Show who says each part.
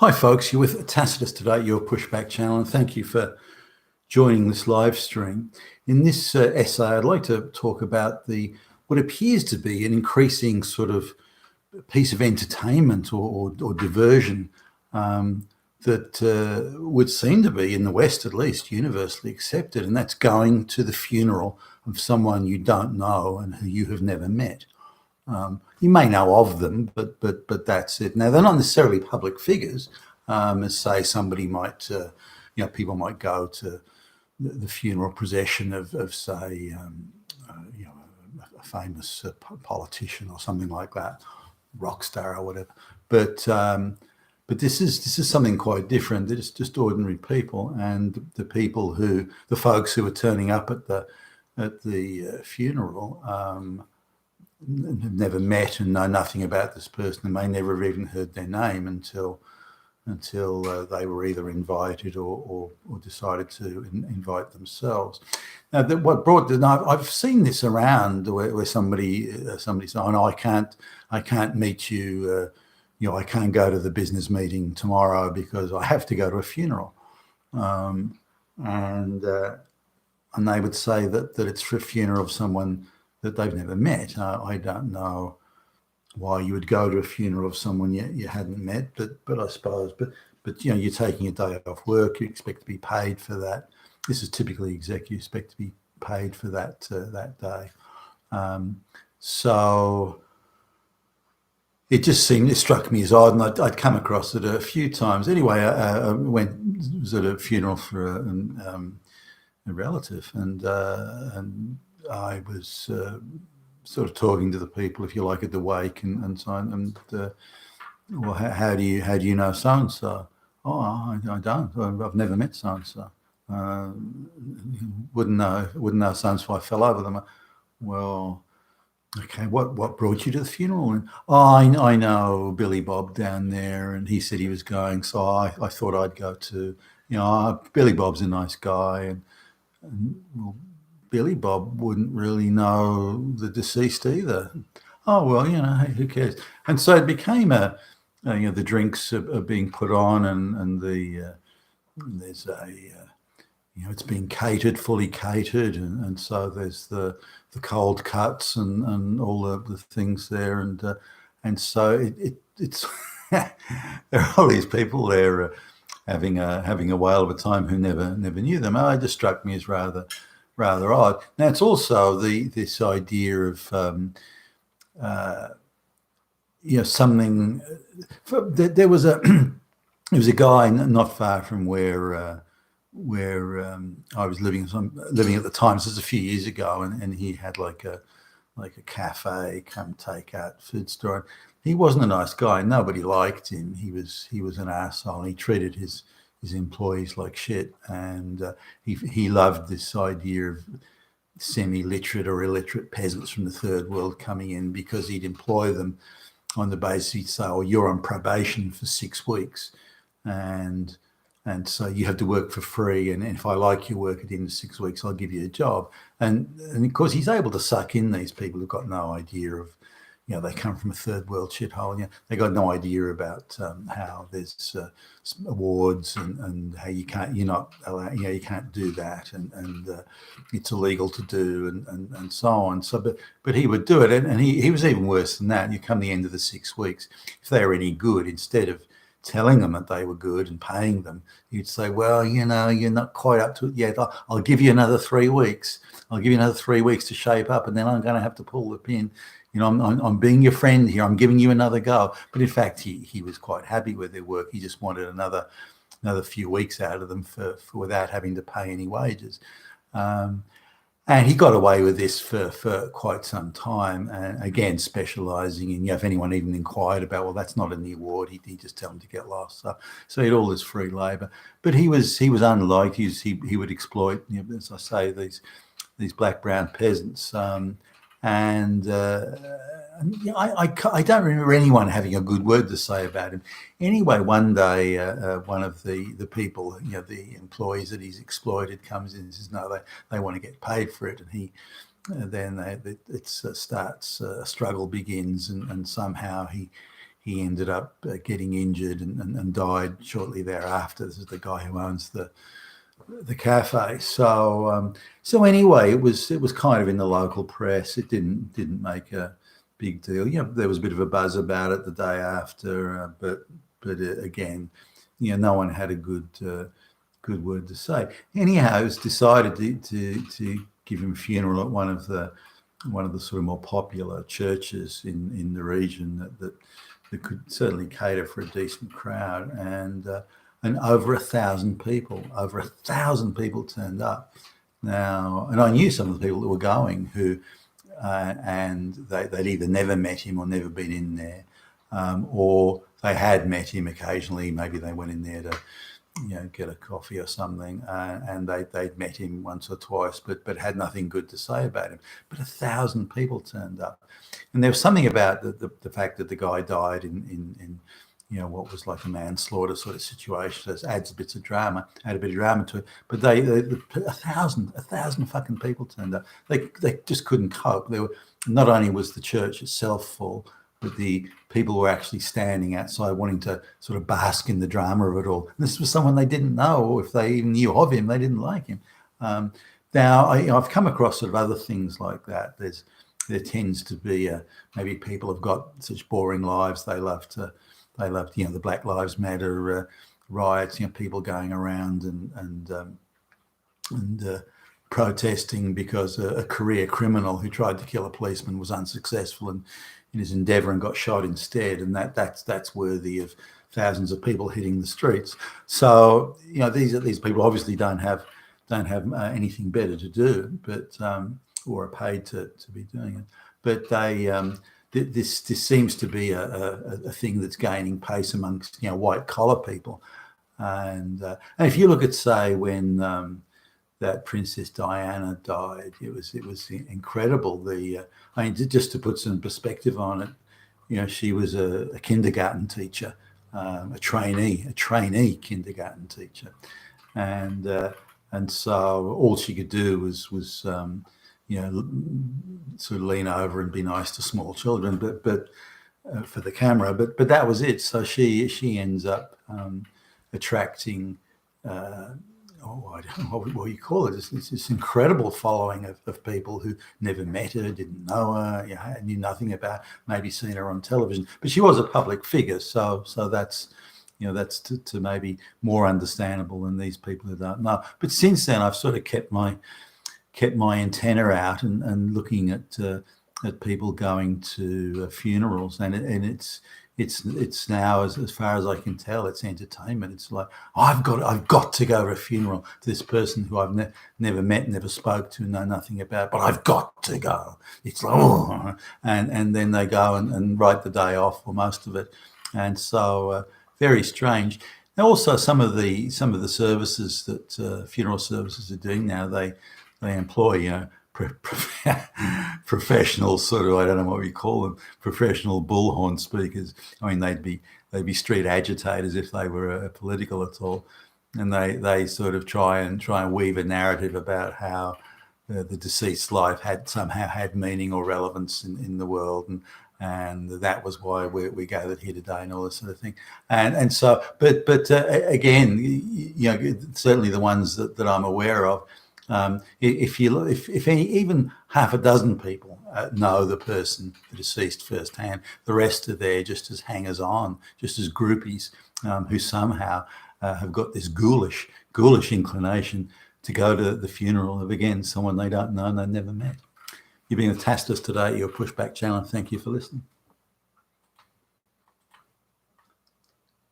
Speaker 1: Hi, folks. You're with Tacitus today, your pushback channel, and thank you for joining this live stream. In this essay, I'd like to talk about what appears to be an increasing sort of piece of entertainment or diversion that would seem to be, in the West at least, universally accepted, and that's going to the funeral of someone you don't know and who you have never met. You may know of them, but that's it. Now, they're not necessarily public figures, as say somebody might, people might go to the funeral procession of say, a famous politician or something like that, rock star or whatever. But this is something quite different. It's just ordinary people, and the folks who are turning up at the funeral. Have never met and know nothing about this person, and may never have even heard their name until they were either invited or decided to invite themselves. Now, I've seen this around where somebody says, "Oh no, I can't meet you. I can't go to the business meeting tomorrow because I have to go to a funeral," and they would say that it's for a funeral of someone that they've never met. I don't know why you would go to a funeral of someone you hadn't met, but I suppose, but you're taking a day off work, you expect to be paid for that. This is typically you expect to be paid for that day. So it struck me as odd, and I'd come across it a few times. Anyway, I was at a funeral for a relative, and I was sort of talking to the people, if you like, at the wake and so on. And well, how do you know so and so? Oh, I don't. I've never met so and so. Wouldn't know so and so. I fell over them. Well, okay. What brought you to the funeral? And I know Billy Bob down there, and he said he was going, so I thought I'd go too. Billy Bob's a nice guy, and well, Billy Bob wouldn't really know the deceased either. Oh, well, hey, who cares? And so it became the drinks are being put on, and there's it's being catered, fully catered, and so there's the cold cuts and all the things there, and so it's there are all these people there having a whale of a time who never knew them. Oh, it just struck me as rather odd. Now, it's also this idea of something. There was a guy not far from where I was living at the time. This was a few years ago, and he had like a cafe, come take out food store. He wasn't a nice guy. Nobody liked him. He was an asshole. He treated his employees like shit, and he loved this idea of semi-literate or illiterate peasants from the third world coming in, because he'd employ them on the basis he'd say, "Oh, you're on probation for 6 weeks, and so you have to work for free, and if I like your work at the end of 6 weeks, I'll give you a job." And of course, he's able to suck in these people who've got no idea of, they come from a third world shithole. They got no idea about how there's awards and how you're not allowed, you can't do that, and it's illegal to do, and so on. So, but he would do it, and he was even worse than that. You come the end of the 6 weeks, if they were any good, instead of telling them that they were good and paying them, you'd say, "Well, you're not quite up to it yet. I'll give you another 3 weeks. I'll give you another 3 weeks to shape up, and then I'm going to have to pull the pin. I'm being your friend here. I'm giving you another go." But in fact, he was quite happy with their work. He just wanted another few weeks out of them for without having to pay any wages. And he got away with this for quite some time. And again, specialising in, if anyone even inquired about, well, that's not in the award, he'd just tell them to get lost. So he had all this free labour. But he was unliked. He would exploit, as I say, these black brown peasants. I don't remember anyone having a good word to say about him. Anyway, one day, one of the people, the employees that he's exploited, comes in and says, "No, they want to get paid for it," and he then it starts a struggle begins, and somehow he he ended up getting injured and died shortly thereafter. This is the guy who owns the cafe. So anyway, it was kind of in the local press. It didn't make a big deal. There was a bit of a buzz about it the day after, but again, no one had a good word to say. Anyhow, it was decided to give him a funeral at one of the sort of more popular churches in the region that could certainly cater for a decent crowd, and over 1,000 people turned up. Now, and I knew some of the people that were going who, and they'd either never met him or never been in there, or they had met him occasionally. Maybe they went in there to, get a coffee or something, and they'd met him once or twice, but had nothing good to say about him. But 1,000 people turned up, and there was something about the fact that the guy died in what was like a manslaughter sort of situation. So it adds a bit of drama to it. But 1,000 fucking people turned up. They just couldn't cope. They were, not only was the church itself full, but the people were actually standing outside wanting to sort of bask in the drama of it all. And this was someone they didn't know, or if they even knew of him, they didn't like him. Now, I've come across sort of other things like that. There tends to be maybe people have got such boring lives. They love the Black Lives Matter riots. People going around and protesting because a career criminal who tried to kill a policeman was unsuccessful in his endeavour and got shot instead, and that's worthy of thousands of people hitting the streets. So these people obviously don't have anything better to do, but or are paid to be doing it. But they this seems to be a thing that's gaining pace amongst white collar people, and if you look at, say, when that Princess Diana died, it was incredible. Just to put some perspective on it, she was a kindergarten teacher, a trainee kindergarten teacher, and so all she could do was sort of lean over and be nice to small children, but for the camera, but that was it. So she ends up attracting. I don't know what you call it. It's this incredible following of people who never met her, didn't know her, knew nothing about, maybe seen her on television. But she was a public figure, so that's that's to maybe more understandable than these people who don't know. But since then, I've sort of kept my antenna out and looking at people going to funerals, and it's now, as far as I can tell, it's entertainment. It's like, I've got to go to a funeral to this person who I've never met, never spoke to, know nothing about, but I've got to go. It's like, and then they go and write the day off, or most of it, and so very strange. Now, also some of the services that funeral services are doing now, they employ professional sort of, I don't know what we call them, professional bullhorn speakers. I mean, they'd be street agitators if they were political at all, and they sort of try and weave a narrative about how the deceased's life somehow had meaning or relevance in the world, and that was why we gathered here today, and all this sort of thing. And so, but again, certainly the ones that I'm aware of. If even half a dozen people know the person, the deceased, firsthand, the rest are there just as hangers-on, just as groupies who somehow have got this ghoulish inclination to go to the funeral of, again, someone they don't know and they've never met. You've been with Tacitus today, your Pushback channel. Thank you for listening.